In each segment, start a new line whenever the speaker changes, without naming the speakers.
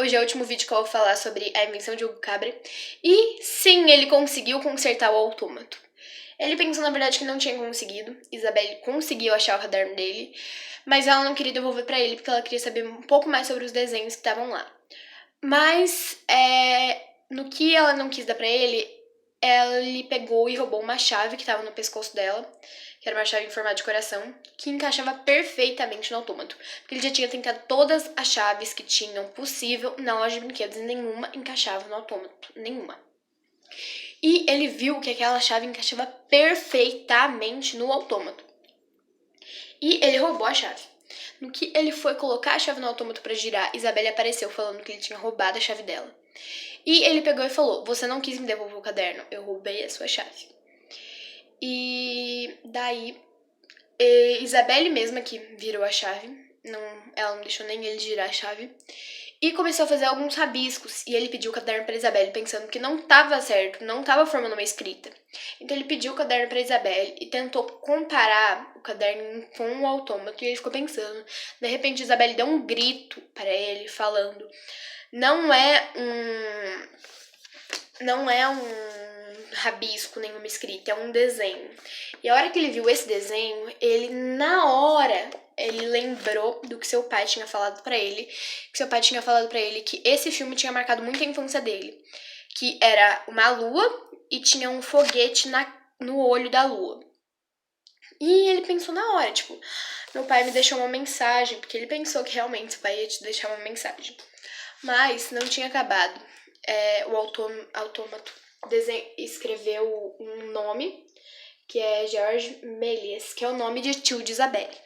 Hoje é o último vídeo que eu vou falar sobre a invenção de Hugo Cabret. E sim, ele conseguiu consertar o autômato. Ele pensou, na verdade, que não tinha conseguido. Isabelle conseguiu achar o caderno dele, mas ela não queria devolver pra ele porque ela queria saber um pouco mais sobre os desenhos que estavam lá. Mas, no que ela não quis dar pra ele pegou e roubou uma chave que tava no pescoço dela, que era uma chave em formato de coração, que encaixava perfeitamente no autômato. Porque ele já tinha tentado todas as chaves que tinham possível na loja de brinquedos e nenhuma encaixava no autômato. Nenhuma. E ele viu que aquela chave encaixava perfeitamente no autômato. E ele roubou a chave. No que ele foi colocar a chave no autômato pra girar, Isabelle apareceu falando que ele tinha roubado a chave dela. E ele pegou e falou: "Você não quis me devolver o caderno, eu roubei a sua chave." E daí, Isabelle mesma que virou a chave, ela não deixou nem ele girar a chave, e começou a fazer alguns rabiscos, e ele pediu o caderno pra Isabelle, pensando que não tava certo, não tava formando uma escrita. Então ele pediu o caderno pra Isabelle e tentou comparar o caderno com o autômato, e ele ficou pensando. De repente, Isabelle deu um grito para ele, falando: Não é um rabisco, nenhuma escrita, é um desenho." E a hora que ele viu esse desenho, ele lembrou do que seu pai tinha falado pra ele, que esse filme tinha marcado muito a infância dele, que era uma lua e tinha um foguete no olho da lua. E ele pensou na hora, tipo, meu pai me deixou uma mensagem, porque ele pensou que realmente seu pai ia te deixar uma mensagem. Mas não tinha acabado. O autômato escreveu um nome, que é Georges Méliès, que é o nome de tio de Isabelle.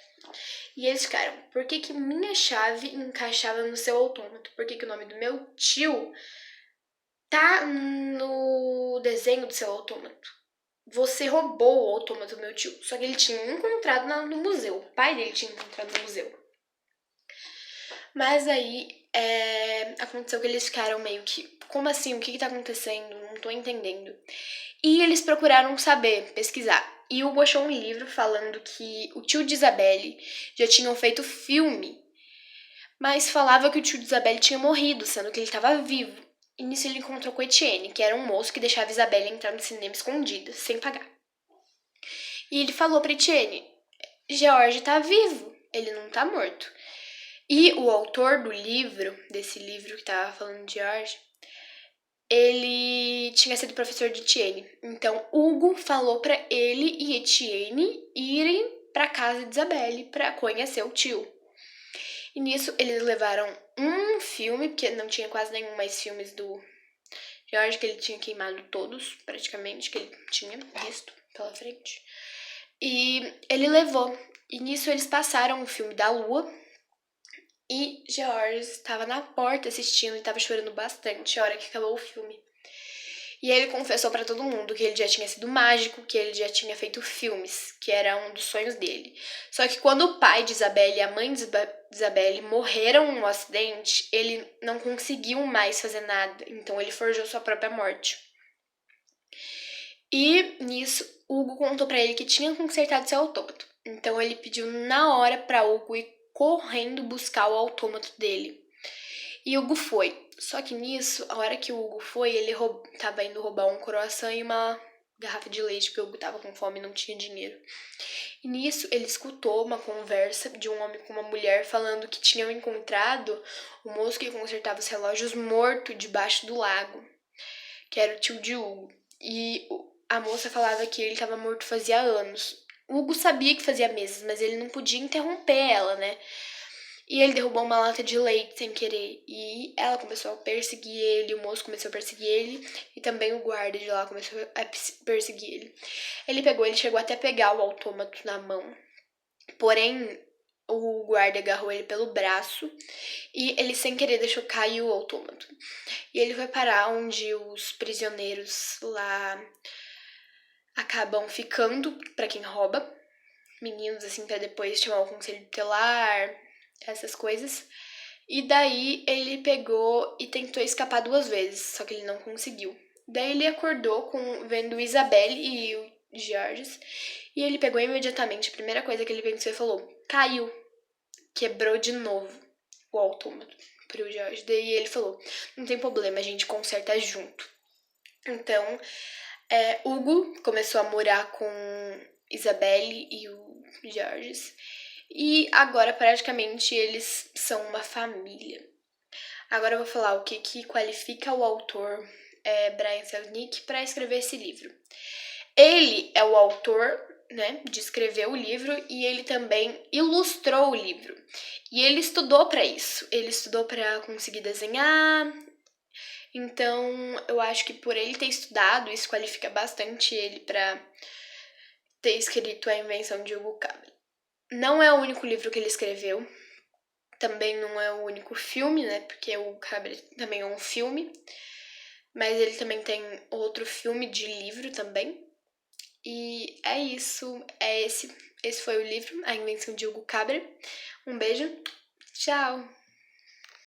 E eles ficaram: por que minha chave encaixava no seu autômato? Por que o nome do meu tio tá no desenho do seu autômato? Você roubou o autômato do meu tio. Só que ele tinha encontrado no museu. O pai dele tinha encontrado no museu. Mas aí aconteceu que eles ficaram meio que: como assim? O que tá acontecendo? Não tô entendendo. E eles procuraram saber, pesquisar. E o Hugo achou um livro falando que o tio de Isabelle já tinham feito filme, mas falava que o tio de Isabelle tinha morrido, sendo que ele estava vivo. E nisso ele encontrou com Etienne, que era um moço que deixava Isabelle entrar no cinema escondida, sem pagar. E ele falou pra Etienne: George tá vivo, ele não tá morto. E o autor desse livro que tava falando de George, ele tinha sido professor de Etienne. Então, Hugo falou pra ele e Etienne irem pra casa de Isabelle pra conhecer o tio. E nisso, eles levaram um filme, porque não tinha quase nenhum mais filmes do George, que ele tinha queimado todos, praticamente, que ele tinha visto pela frente. E ele levou. E nisso, eles passaram o filme da lua. E George estava na porta assistindo e estava chorando bastante a hora que acabou o filme. E ele confessou pra todo mundo que ele já tinha sido mágico, que ele já tinha feito filmes, que era um dos sonhos dele. Só que quando o pai de Isabelle e a mãe de Isabelle morreram num acidente, ele não conseguiu mais fazer nada, então ele forjou sua própria morte. E nisso, Hugo contou pra ele que tinha consertado seu autômato. Então ele pediu na hora pra Hugo ir correndo buscar o autômato dele. E Hugo foi. Só que nisso, a hora que o Hugo foi, ele tava indo roubar um croissant e uma garrafa de leite, porque o Hugo tava com fome e não tinha dinheiro. E nisso, ele escutou uma conversa de um homem com uma mulher falando que tinham encontrado o moço que consertava os relógios morto debaixo do lago, que era o tio de Hugo. E a moça falava que ele tava morto fazia anos. O Hugo sabia que fazia meses, mas ele não podia interromper ela, né? E ele derrubou uma lata de leite sem querer. E ela começou a perseguir ele, o moço começou a perseguir ele, e também o guarda de lá começou a perseguir ele. Ele chegou até a pegar o autômato na mão. Porém, o guarda agarrou ele pelo braço e ele sem querer deixou cair o autômato. E ele foi parar onde os prisioneiros lá acabam ficando, pra quem rouba. Meninos, assim, pra depois chamar o conselho tutelar, essas coisas. E daí ele pegou e tentou escapar 2 vezes, só que ele não conseguiu. Daí ele acordou vendo Isabelle e o Georges, e ele pegou imediatamente, a primeira coisa que ele pensou e falou: caiu, quebrou de novo o autômato. pro Jorge. Daí ele falou, não tem problema, a gente conserta junto. Então, Hugo começou a morar com Isabelle e o Jorge. E agora, praticamente, eles são uma família. Agora eu vou falar o que qualifica o autor Brian Selznick para escrever esse livro. Ele é o autor, né, de escrever o livro e ele também ilustrou o livro. E ele estudou para isso. Ele estudou para conseguir desenhar. Então, eu acho que por ele ter estudado, isso qualifica bastante ele para ter escrito A Invenção de Hugo Cabret. Não é o único livro que ele escreveu. Também não é o único filme, né? Porque o Cabret também é um filme. Mas ele também tem outro filme de livro também. E é isso. Esse foi o livro, A Invenção de Hugo Cabret. Um beijo. Tchau!